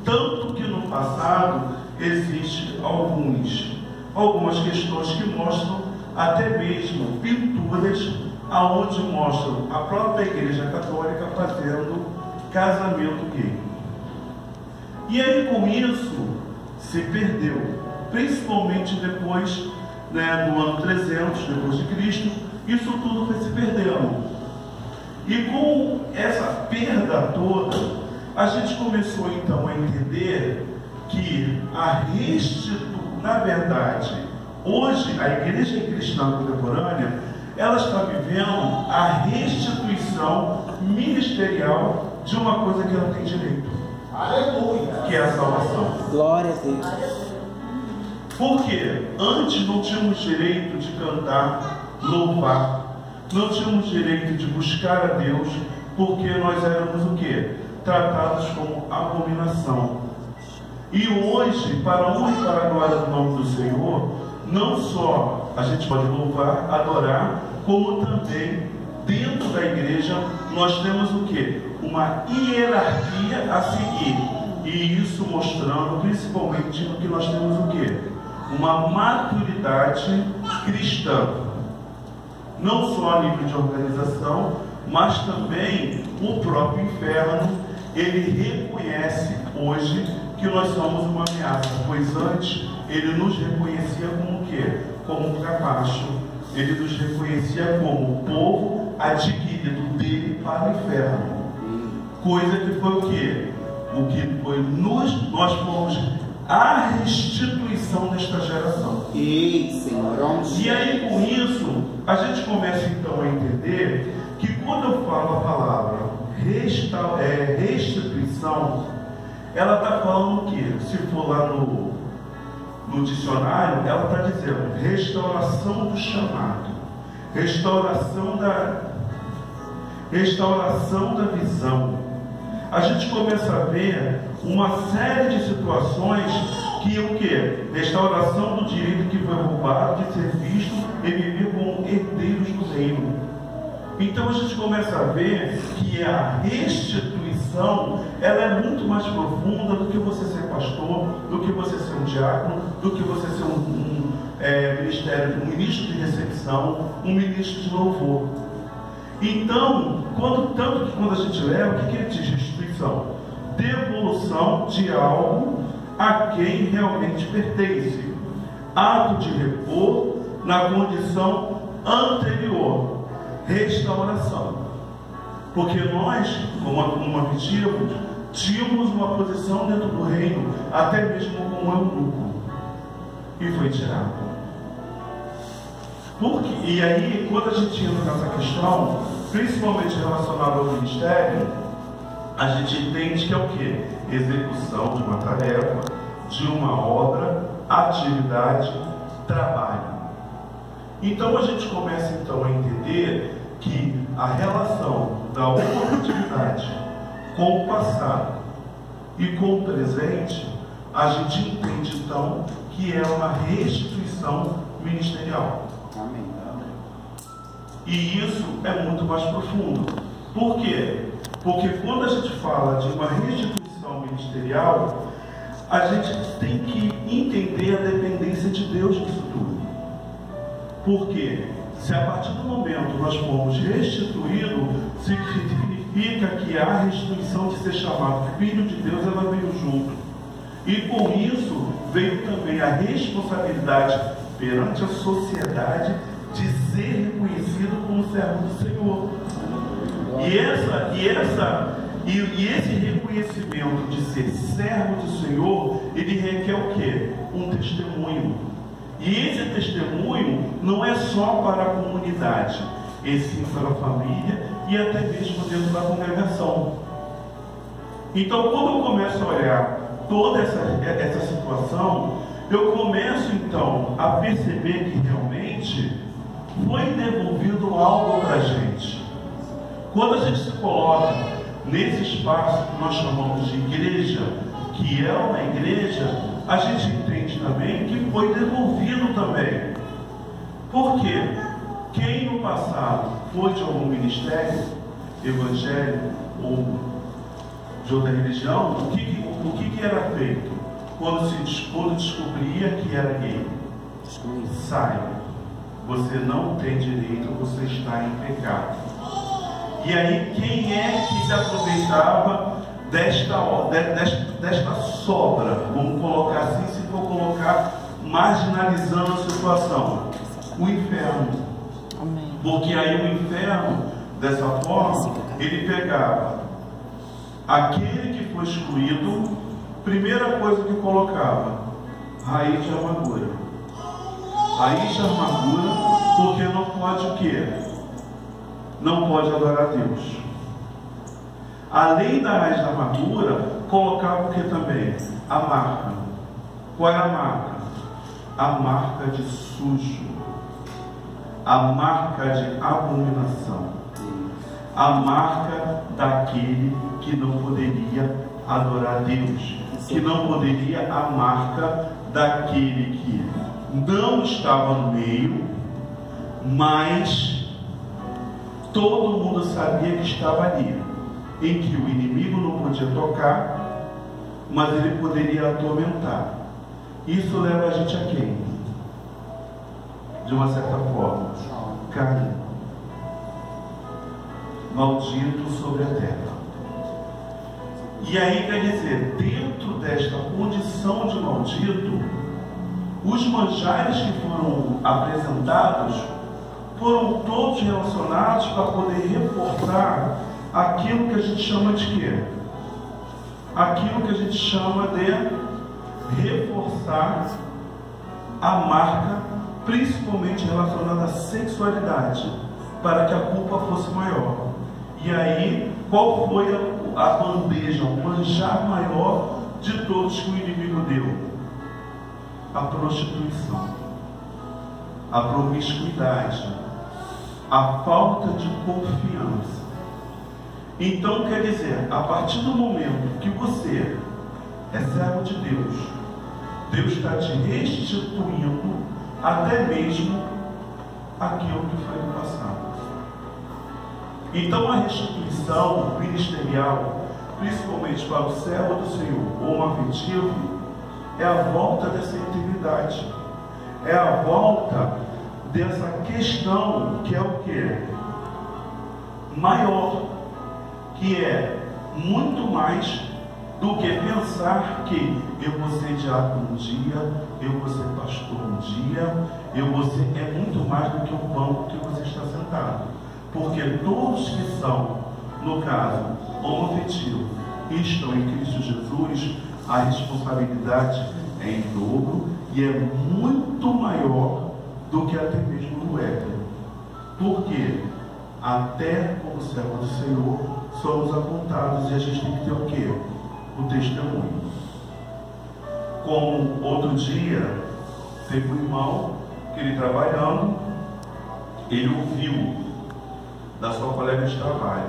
Tanto que no passado existem algumas questões que mostram até mesmo pinturas aonde mostram a própria Igreja Católica fazendo casamento gay. E aí com isso se perdeu, principalmente depois, do ano 300 depois de Cristo, isso tudo foi se perdendo. E com essa perda toda, a gente começou então a entender que na verdade, hoje a Igreja Cristã Contemporânea, ela está vivendo a restituição ministerial de uma coisa que ela tem direito. Aleluia! Que é a salvação. Glória a Deus. Porque antes não tínhamos direito de cantar, louvar, não tínhamos direito de buscar a Deus, porque nós éramos o quê? Tratados como abominação. E hoje, para a honra e para a glória do nome do Senhor, não só a gente pode louvar, adorar, como também dentro da igreja nós temos o quê? Uma hierarquia a seguir. E isso mostrando principalmente no que nós temos o quê? Uma maturidade cristã. Não só a nível de organização, mas também o próprio inferno, ele reconhece hoje que nós somos uma ameaça, pois antes ele nos reconhecia como o quê? Como um capacho. Ele nos reconhecia como o povo adquirido dele para o inferno. Coisa que foi o quê? O que foi nós fomos a restituição desta geração. Ei, Senhor. E aí com isso a gente começa então a entender que quando eu falo a palavra restituição, ela está falando o quê? Se for lá no dicionário, ela está dizendo restauração do chamado, restauração da visão. A gente começa a ver uma série de situações que o quê? Restauração do direito que foi roubado, de ser visto e viver como herdeiros do reino. Então a gente começa a ver que a restituição, ela é muito mais profunda do que você ser pastor, do que você ser um diácono, do que você ser um ministro de recepção, um ministro de louvor. Então, tanto que quando a gente leva, o que ele diz? Restituição, devolução de algo a quem realmente pertence, ato de repor na condição anterior. Restauração, porque nós, como antigos, tínhamos uma posição dentro do reino, até mesmo como eunuco, e foi tirado. E aí, quando a gente entra nessa questão, principalmente relacionada ao ministério, a gente entende que é o quê? Execução de uma tarefa, de uma obra, atividade, trabalho. Então a gente começa então a entender que a relação da oportunidade com o passado e com o presente, a gente entende então que é uma restituição ministerial. Amém. E isso é muito mais profundo. Por quê? Porque quando a gente fala de uma restituição ministerial, a gente tem que entender a dependência de Deus nisso tudo. Porque se a partir do momento nós formos restituídos, significa que a restituição de ser chamado Filho de Deus, ela veio junto. E com isso veio também a responsabilidade perante a sociedade de ser reconhecido como servo do Senhor. E esse reconhecimento de ser servo do Senhor, ele requer o quê? Um testemunho. E esse testemunho não é só para a comunidade, e sim para a família e até mesmo dentro da congregação. Então, quando eu começo a olhar toda essa situação, eu começo então a perceber que realmente foi devolvido algo para a gente. Quando a gente se coloca nesse espaço que nós chamamos de igreja, que é uma igreja, a gente entende também que foi devolvido também. Por quê? Quem no passado foi de algum ministério, evangélico ou de outra religião, o que era feito? Quando descobria que era gay, sai, você não tem direito, você está em pecado. E aí quem é que se aproveitava desta sobra, vamos colocar assim, se for colocar, marginalizando a situação? O inferno. Amém. Porque aí o inferno, dessa forma, ele pegava aquele que foi excluído, primeira coisa que colocava, raiz de amargura. Raiz de amargura, porque não pode o quê? Não pode adorar a Deus. Além da raiz da amargura, colocava o que também? A marca. Qual é a marca? A marca de sujo, a marca de abominação, a marca daquele que não poderia adorar a Deus, que não poderia, a marca daquele que não estava no meio, mas todo mundo sabia que estava ali, em que o inimigo não podia tocar, mas ele poderia atormentar. Isso leva a gente a quem? De uma certa forma, Caim, maldito sobre a terra. E aí, quer dizer, dentro desta condição de maldito, os manjares que foram apresentados foram todos relacionados para poder reforçar aquilo que a gente chama de quê? Aquilo que a gente chama de reforçar a marca, principalmente relacionada à sexualidade, para que a culpa fosse maior. E aí, qual foi a bandeja, o manjar maior de todos que o inimigo deu? A prostituição, a promiscuidade, a falta de confiança. Então, quer dizer, a partir do momento que você é servo de Deus, Deus está te restituindo até mesmo aquilo que foi no passado. Então a restituição ministerial, principalmente para o servo do Senhor, ou afetivo, é a volta dessa integridade, é a volta dessa questão que é o que? Maior, que é muito mais do que pensar que eu vou ser diácono um dia, eu vou ser pastor um dia, eu vou ser... É muito mais do que o banco que você está sentado. Porque todos que são, no caso, homoafetivos e estão em Cristo Jesus, a responsabilidade é em dobro e é muito maior do que até mesmo no hétero. Porque até como servo do Senhor somos apontados e a gente tem que ter o quê? O testemunho. Como outro dia teve um irmão que ele trabalhando, ele ouviu da sua colega de trabalho: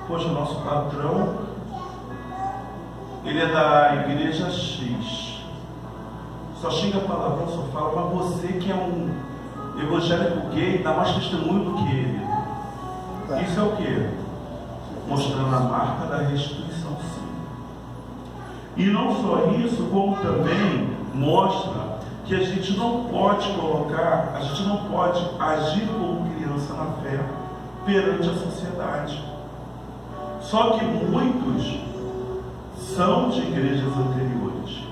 poxa, nosso patrão, ele é da igreja X, só xinga palavrão, só fala, mas você que é um evangélico gay, dá mais testemunho do que ele. Isso é o que? Mostrando a marca da restituição, sim. E não só isso, como também mostra que a gente não pode colocar, a gente não pode agir como criança na fé perante a sociedade. Só que muitos são de igrejas anteriores,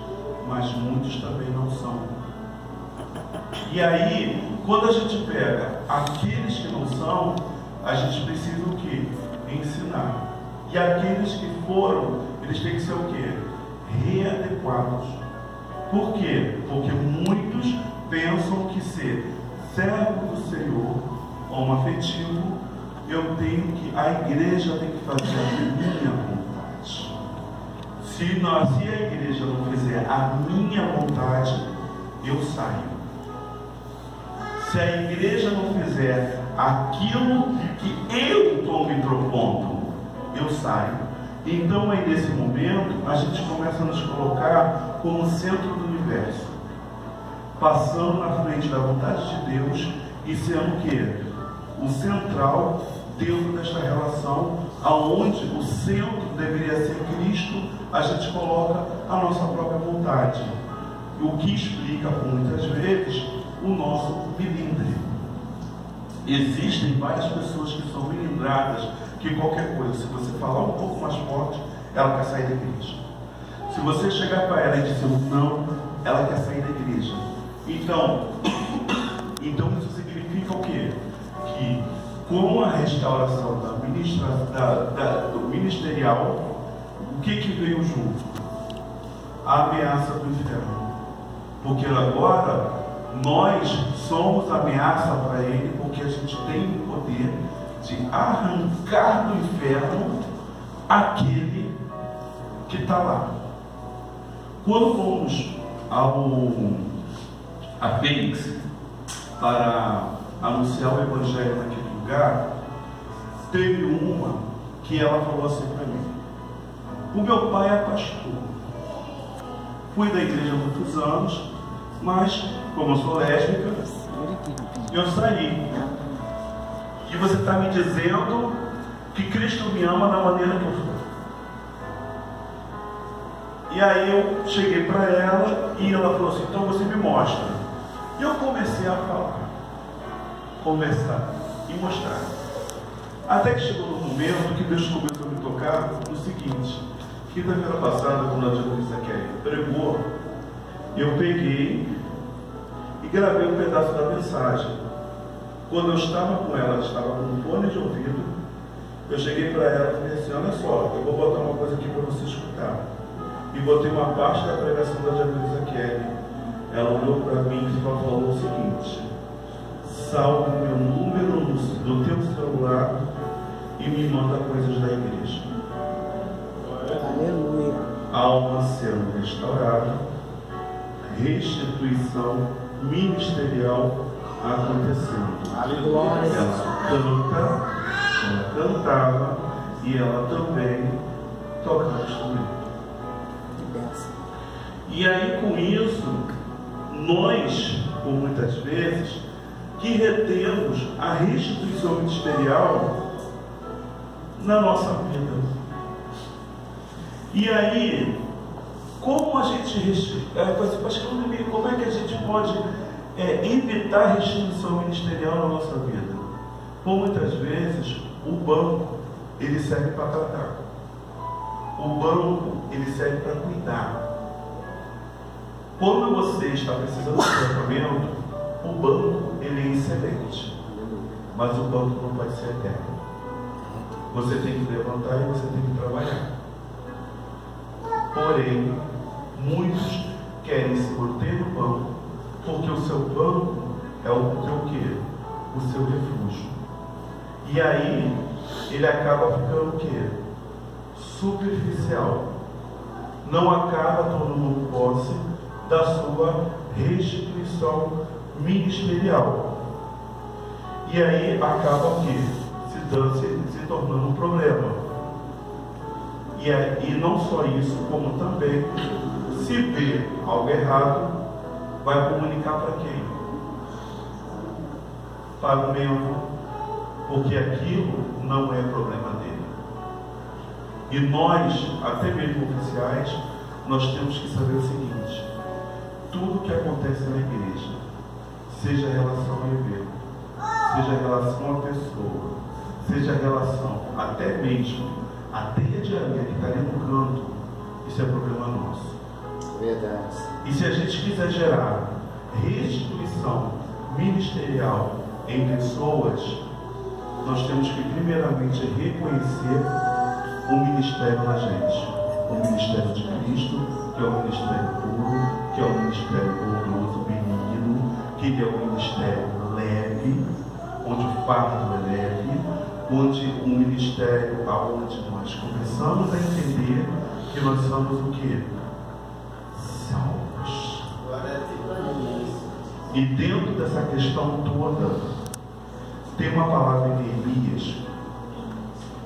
mas muitos também não são. E aí, quando a gente pega aqueles que não são, a gente precisa o quê? Ensinar. E aqueles que foram, eles têm que ser o quê? Readequados. Por quê? Porque muitos pensam que ser servo do Senhor, homoafetivo, eu tenho que, a igreja tem que fazer a minha vontade. Se a igreja não fizer a minha vontade, eu saio. Se a igreja não fizer aquilo que eu estou me propondo, eu saio. Então aí nesse momento a gente começa a nos colocar como centro do universo, passando na frente da vontade de Deus e sendo o que? O central dentro desta relação, aonde o centro deveria ser Cristo, a gente coloca a nossa própria vontade, o que explica muitas vezes o nosso milindre. Existem várias pessoas que são milindradas, que qualquer coisa, se você falar um pouco mais forte, ela quer sair da igreja. Se você chegar para ela e dizer não, ela quer sair da igreja. Então isso significa o quê? Que com a restauração do ministerial, o que veio junto? A ameaça do inferno. Porque agora nós somos ameaça para ele, porque a gente tem o poder de arrancar do inferno aquele que está lá. Quando fomos a Fênix para anunciar o Evangelho naquele lugar, teve uma que ela falou assim para mim: o meu pai é pastor, fui da igreja há muitos anos, mas como eu sou lésbica, eu saí. E você está me dizendo que Cristo me ama da maneira que eu sou. E aí eu cheguei para ela e ela falou assim: então você me mostra. E eu comecei a falar, conversar e mostrar. Até que chegou no momento que Deus começou a me tocar no seguinte: quinta-feira passada, quando a Diaconisa Kelly pregou, eu peguei e gravei um pedaço da mensagem. Quando eu estava com ela estava com um fone de ouvido, eu cheguei para ela e falei assim: olha só, eu vou botar uma coisa aqui para você escutar. E botei uma parte da pregação da Diaconisa Kelly. Ela olhou para mim e só falou o seguinte: salve meu número no teu celular e me manda coisas da igreja. Aleluia. Alma sendo restaurada, restituição ministerial acontecendo. Aleluia. Ela cantava e ela também tocava instrumento. E aí com isso, nós, por muitas vezes, que retemos a restituição ministerial na nossa vida. E aí, como a gente como é que a gente pode evitar a restituição ministerial na nossa vida? Por muitas vezes, o banco, ele serve para tratar. O banco, ele serve para cuidar. Quando você está precisando de tratamento, o banco, ele é excelente. Mas o banco não pode ser eterno. Você tem que levantar e você tem que trabalhar. Porém, muitos querem se manter no banco, porque o seu banco é o teu quê? O seu refúgio. E aí, ele acaba ficando o quê? Superficial. Não acaba tomando posse da sua restituição ministerial. E aí acaba o quê? Se tornando um problema. E não só isso, como também, se vê algo errado, vai comunicar para quem? Para o membro, porque aquilo não é problema dele. E nós, até mesmo oficiais, nós temos que saber o seguinte: tudo que acontece na igreja, seja em relação ao evento, seja em relação à pessoa, seja em relação até mesmo a teia de areia que está ali no canto, isso é problema nosso. Verdade. E se a gente quiser gerar restituição ministerial em pessoas, nós temos que primeiramente reconhecer o ministério da gente. O ministério de Cristo, que é o ministério puro, que é o ministério bondoso, benigno, que ele é o ministério leve, onde o fardo é leve, onde o ministério aonde nós começamos a entender que nós somos o quê? Salvos. E dentro dessa questão toda, tem uma palavra em Neemias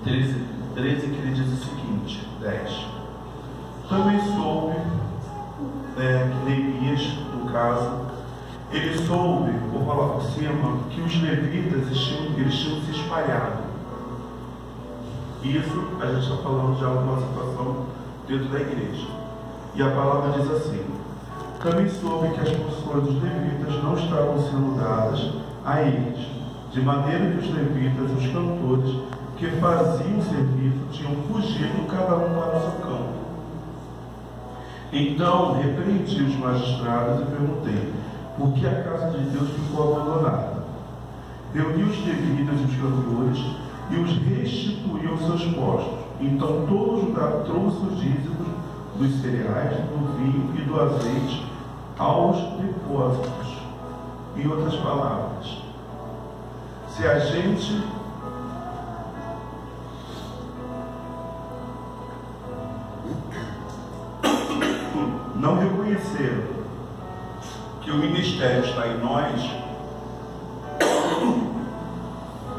13, que ele diz o seguinte, 10. Também soube que Neemias, no caso, ele soube, vou falar por cima, que os levitas eles tinham se espalhado. Isso a gente está falando já de uma situação dentro da igreja. E a palavra diz assim: também soube que as porções dos levitas não estavam sendo dadas a eles, de maneira que os levitas, os cantores que faziam o serviço, tinham fugido cada um para o seu campo. Então repreendi os magistrados e perguntei: por que a casa de Deus ficou abandonada? Reuni os levitas e os cantores e os restituí aos seus postos. Então todo Judá trouxe os dízimos dos cereais, do vinho e do azeite aos depósitos. Em outras palavras, se a gente não reconhecer que o ministério está em nós,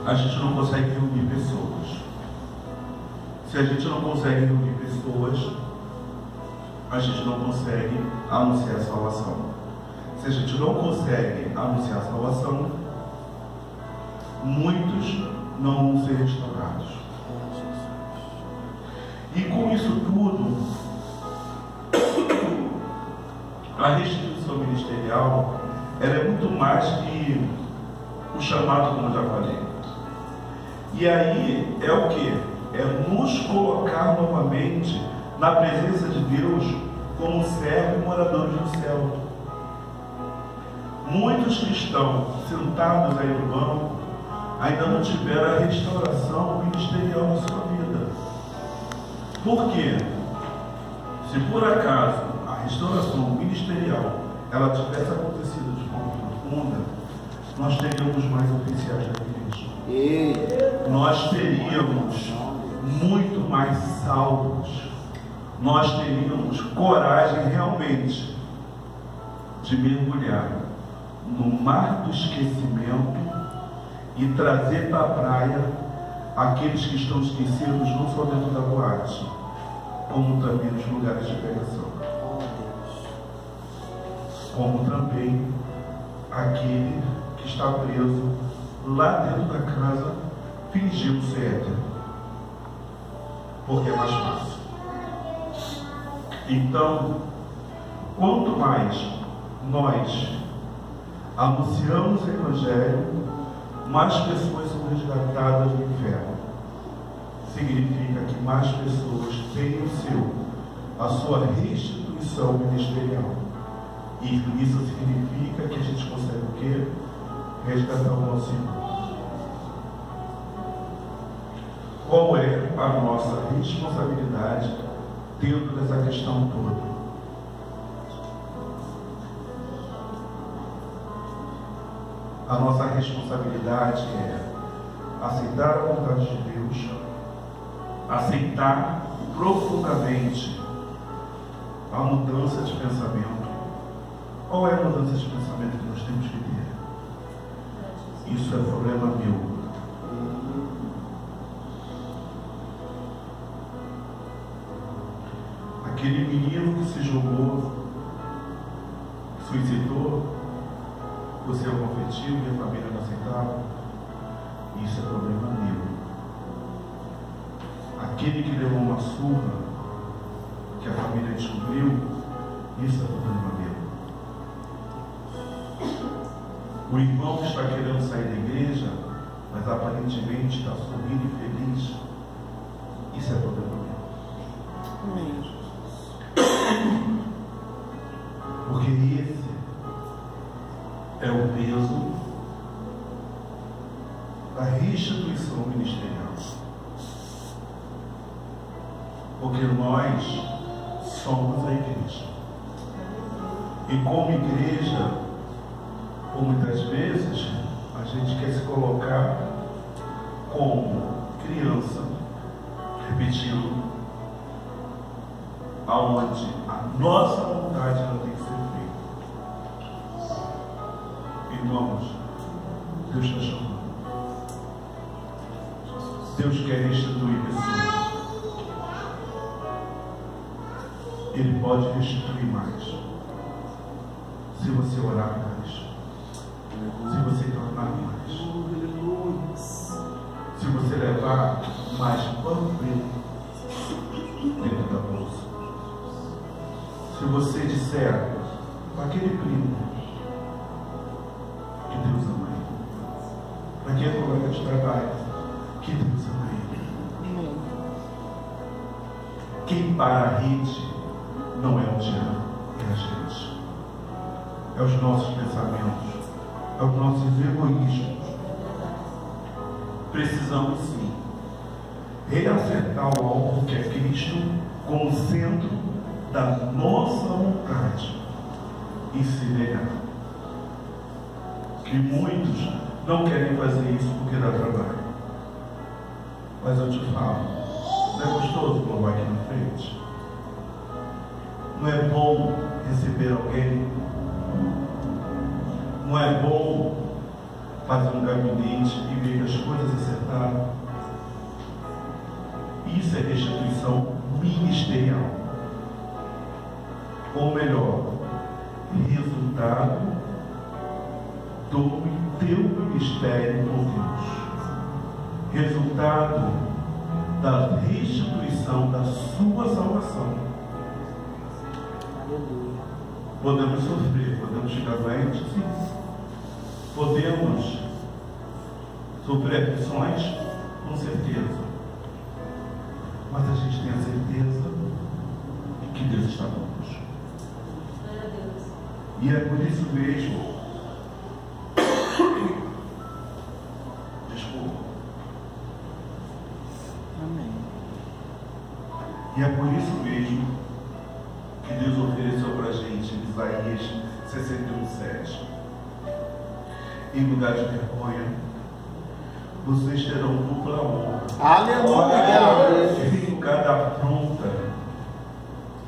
a gente não consegue reunir pessoas. Se a gente não consegue reunir pessoas, a gente não consegue anunciar a salvação. Se a gente não consegue anunciar a salvação, muitos não vão ser restaurados. E com isso tudo, a restituição ministerial, ela é muito mais que o chamado, como eu já falei. E aí é o que? É nos colocar novamente na presença de Deus como servo e moradores do céu. Muitos que estão sentados aí no banco ainda não tiveram a restauração ministerial na sua vida. Por quê? Se por acaso a restauração ministerial ela tivesse acontecido de forma profunda, nós teríamos mais oficiais da igreja. Nós teríamos muito mais salvos. Nós teríamos coragem realmente de mergulhar no mar do esquecimento e trazer para a praia aqueles que estão esquecidos, não só dentro da boate, como também nos lugares de pregação, como também aquele que está preso lá dentro da casa fingindo ser hétero, porque é mais fácil. Então, quanto mais nós anunciamos o Evangelho, mais pessoas são resgatadas do inferno. Significa que mais pessoas têm a sua restituição ministerial. E isso significa que a gente consegue o quê? Resgatar o nosso irmão. Qual é a nossa responsabilidade dentro dessa questão toda? A nossa responsabilidade é aceitar a vontade de Deus, aceitar profundamente a mudança de pensamento. Qual é a mudança de pensamento que nós temos que ter? Isso é problema meu. Aquele menino que se jogou, suicidou, você é homoafetivo e a família não aceitava, isso é problema meu. Aquele que levou uma surra, que a família descobriu, isso é problema meu. O irmão que está querendo sair da igreja, mas aparentemente está sorrindo e feliz, isso é problema meu. Porque esse é o peso da restituição ministerial. Porque nós somos a igreja. E como igreja, por muitas vezes, a gente quer se colocar como criança, repetindo, aonde a nossa vontade ela tem que ser feita. Irmãos, Deus está chamando. Deus quer restituir pessoas. Ele pode restituir mais. Se você orar mais. Se você clamar mais. se você levar mais panfleto dentro da bolsa. Se você disser para aquele primo que Deus ama ele, para aquele colega de trabalho que Deus ama ele. Quem para a rede não é o diabo, é a gente. É os nossos pensamentos, é os nossos egoísmos. Precisamos sim reacertar o alvo que é Cristo como centro da nossa vontade e se negar. Que muitos não querem fazer isso porque dá trabalho. Mas eu te falo, não é gostoso louvar aqui na frente? Não é bom receber alguém? Não é bom fazer um gabinete e ver as coisas acertaram? Isso é restituição ministerial. Ou melhor, resultado do teu ministério por Deus. Resultado da restituição da sua salvação. Podemos sofrer, podemos ficar doentes, sim. Podemos sofrer aflições, com certeza. Mas a gente tem a certeza de que Deus está conosco. E é por isso mesmo. Desculpa. Amém. E é por isso mesmo que Deus ofereceu para a gente em Isaías 61:7. Em lugar de vergonha, vocês terão dupla honra. Aleluia! Em lugar da afronta,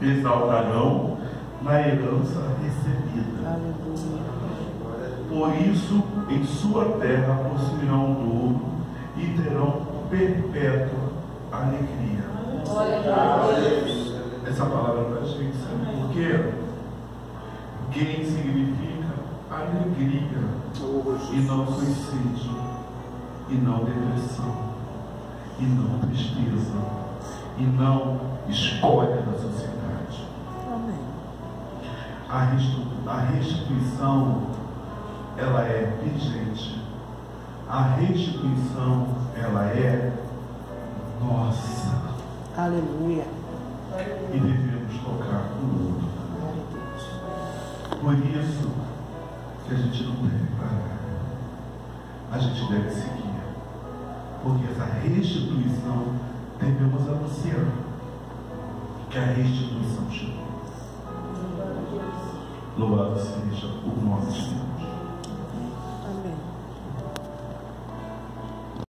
exaltarão na herança recebida. Aleluia! Por isso, em sua terra possuirão ouro e terão perpétua alegria. Essa palavra para a gente, sabe por quê? Gain significa alegria e não suicídio, e não depressão, e não tristeza, e não escolha da sociedade. Amém. A restituição, ela é vigente. A restituição, ela é nossa. Aleluia. E devemos tocar no outro. Por isso que a gente não deve parar. A gente deve seguir. Porque essa restituição devemos anunciar que a restituição chegou. Louvado seja